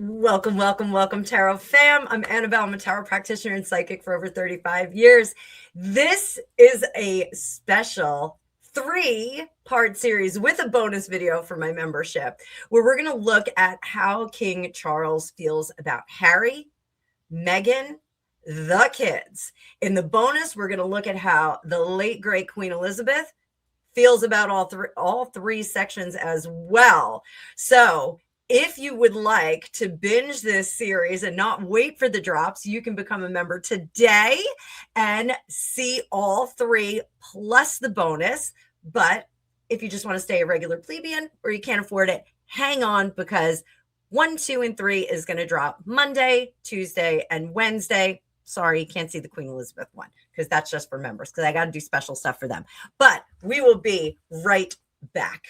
Welcome, welcome, welcome, Tarot fam. I'm Annabelle. I'm a tarot practitioner and psychic for over 35 years. This is a special 3-part series with a bonus video for my membership, where we're going to look at how King Charles feels about Harry, Meghan, the kids. In the bonus, we're going to look at how the late, great Queen Elizabeth feels about all three sections as well. So if you would like to binge this series and not wait for the drops, you can become a member today and see all three plus the bonus. But if you just want to stay a regular plebeian or you can't afford it, hang on, because 1, 2, and 3 is going to drop Monday, Tuesday, and Wednesday. Sorry, you can't see the Queen Elizabeth one because that's just for members, because I got to do special stuff for them. But we will be right back.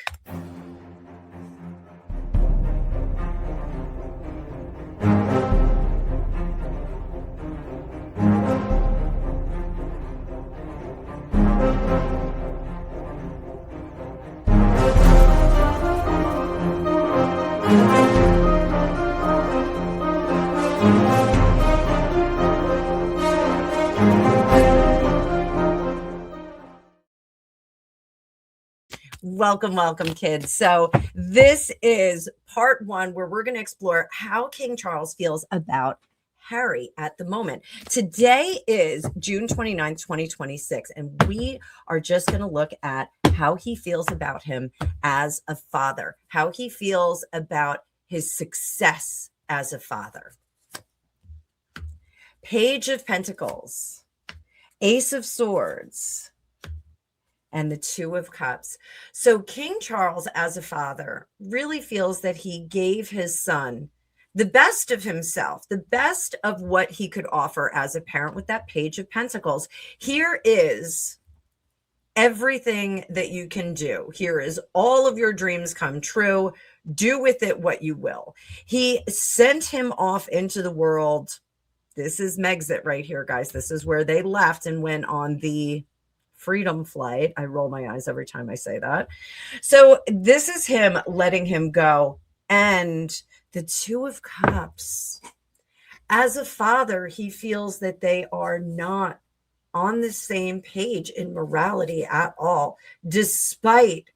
Welcome, welcome, kids. So this is part 1, where we're going to explore how King Charles feels about Harry at the moment. Today is June 29th, 2026, and we are just going to look at how he feels about him as a father, how he feels about his success as a father. Page of Pentacles, Ace of Swords, and the 2 of Cups. So King Charles, as a father, really feels that he gave his son the best of himself, the best of what he could offer as a parent with that Page of Pentacles. Here is everything that you can do. Here is all of your dreams come true. Do with it what you will. He sent him off into the world. This is Megxit right here, guys. This is where they left and went on the freedom flight. I roll my eyes every time I say that. So this is him letting him go. And the 2 of Cups, as a father, he feels that they are not on the same page in morality at all, despite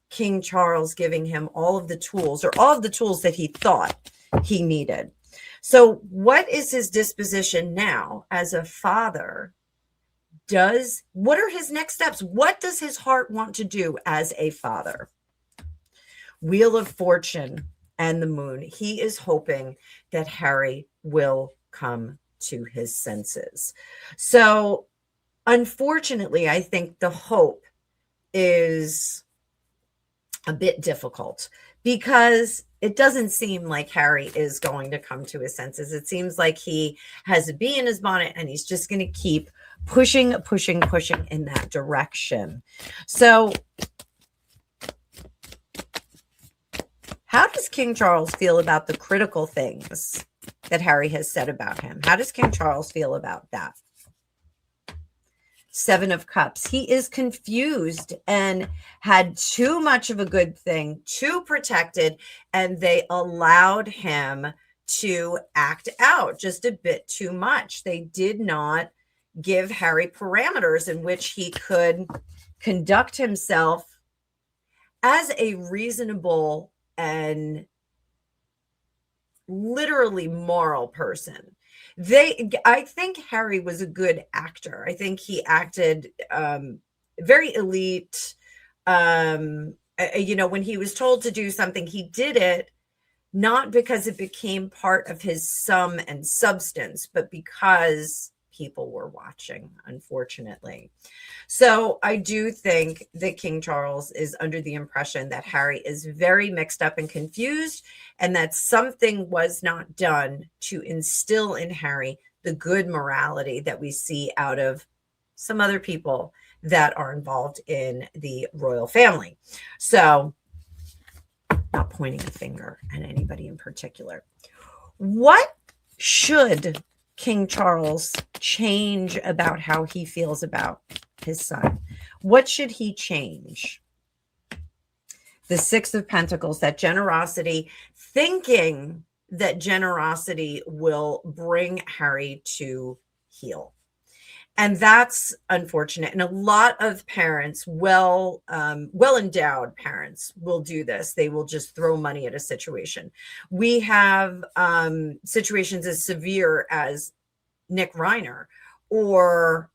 King Charles giving him all of the tools, or all of the tools that he thought he needed. So what is his disposition now as a father? What are his next steps? What does his heart want to do as a father? Wheel of Fortune and the Moon. He is hoping that Harry will come to his senses. So unfortunately, I think the hope is a bit difficult, because it doesn't seem like Harry is going to come to his senses. It seems like he has a bee in his bonnet and he's just going to keep pushing in that direction. So how does King Charles feel about the critical things that Harry has said about him? How does King Charles feel about that? 7 of Cups. He is confused and had too much of a good thing, too protected, and they allowed him to act out just a bit too much. They did not give Harry parameters in which he could conduct himself as a reasonable and literally moral person. I think Harry was a good actor. I think he acted very elite. When he was told to do something, he did it not because it became part of his sum and substance, but because people were watching, unfortunately. So I do think that King Charles is under the impression that Harry is very mixed up and confused, and that something was not done to instill in Harry the good morality that we see out of some other people that are involved in the royal family. So, not pointing a finger at anybody in particular. What should King Charles change about how he feels about his son? What should he change? The 6 of Pentacles, that generosity, thinking that generosity will bring Harry to heel. And that's unfortunate. And a lot of parents, well-endowed parents, will do this. They will just throw money at a situation. We have situations as severe as Nick Reiner or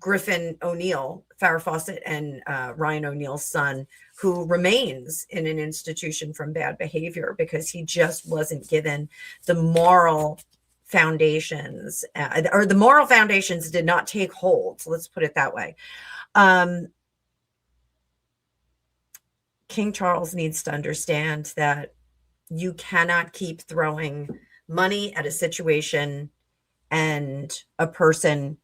Griffin O'Neill, Farrah Fawcett and Ryan O'Neill's son, who remains in an institution from bad behavior because he just wasn't given the moral foundations, or the moral foundations did not take hold. So let's put it that way. King Charles needs to understand that you cannot keep throwing money at a situation and a person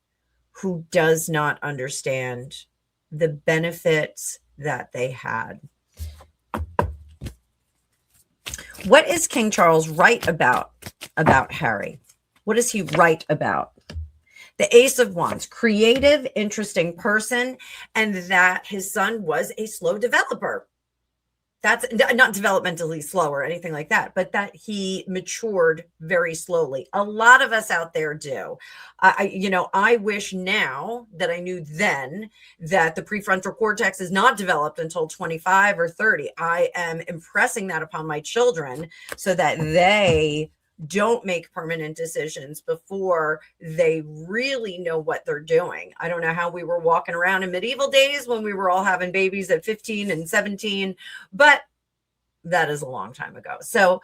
who does not understand the benefits that they had. What is King Charles right about Harry? What is he right about? The Ace of Wands, creative, interesting person, and that his son was a slow developer. That's not developmentally slow or anything like that, but that he matured very slowly. A lot of us out there do. I wish now that I knew then that the prefrontal cortex is not developed until 25 or 30. I am impressing that upon my children so that they don't make permanent decisions before they really know what they're doing. I don't know how we were walking around in medieval days when we were all having babies at 15 and 17, but that is a long time ago. So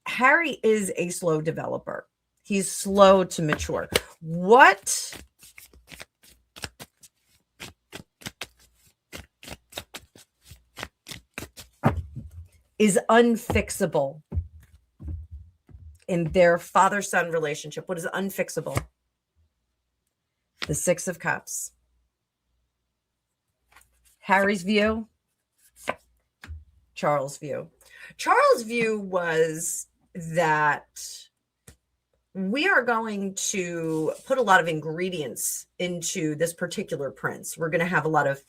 Harry is a slow developer. He's slow to mature. What is unfixable in their father-son relationship? What is unfixable? The Six of Cups. Harry's view, Charles' view. Charles' view was that we are going to put a lot of ingredients into this particular prince. We're going to have a lot of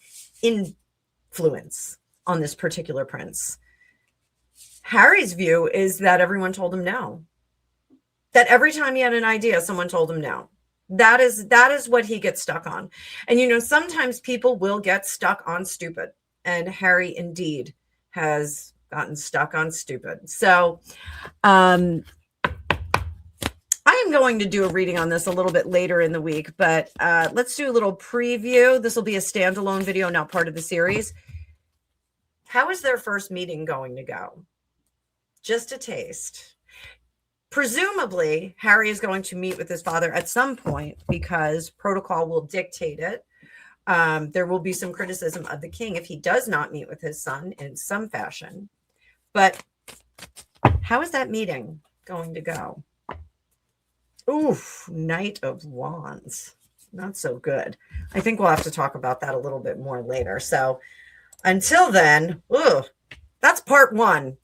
influence on this particular prince. Harry's view is that everyone told him no. That every time he had an idea, someone told him no. That is what he gets stuck on. And sometimes people will get stuck on stupid. And Harry indeed has gotten stuck on stupid. So I am going to do a reading on this a little bit later in the week, but let's do a little preview. This will be a standalone video, not part of the series. How is their first meeting going to go? Just a taste. Presumably, Harry is going to meet with his father at some point because protocol will dictate it. There will be some criticism of the king if he does not meet with his son in some fashion. But how is that meeting going to go? Oof, Knight of Wands. Not so good. I think we'll have to talk about that a little bit more later. So until then, that's part one.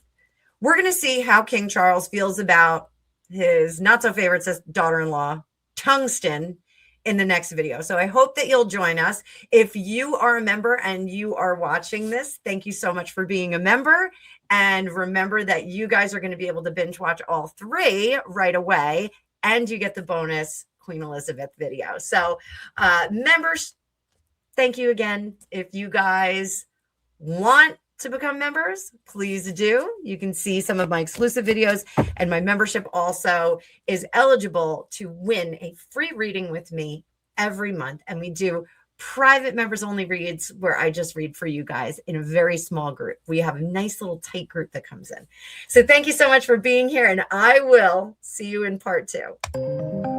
We're going to see how King Charles feels about his not-so-favorite daughter-in-law, Tungsten, in the next video. So I hope that you'll join us. If you are a member and you are watching this, thank you so much for being a member. And remember that you guys are going to be able to binge watch all three right away, and you get the bonus Queen Elizabeth video. So members, thank you again. If you guys want to become members, please do. You can see some of my exclusive videos, and my membership also is eligible to win a free reading with me every month. And we do private members only reads where I just read for you guys in a very small group. We have a nice little tight group that comes in. So thank you so much for being here, and I will see you in part 2.